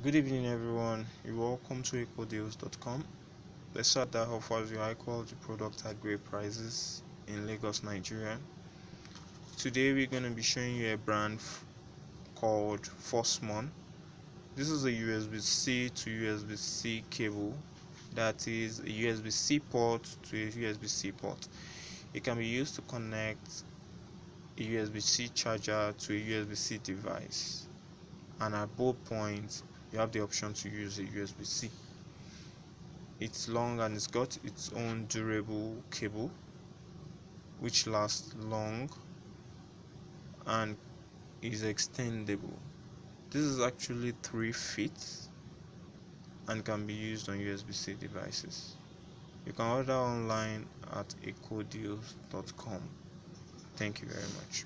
Good evening, everyone. You're welcome to EkoDeals.com, the site that offers you high quality products at great prices in Lagos, Nigeria. Today, we're going to be showing you a brand called Fosmon. This is a USB-C to USB-C cable, that is a USB-C port to a USB-C port. It can be used to connect a USB-C charger to a USB-C device, and at both points you have the option to use a USB-C. It's long and it's got its own durable cable which lasts long and is extendable. This is actually 3 feet and can be used on USB-C devices. You can order online at EkoDeals.com. Thank you very much.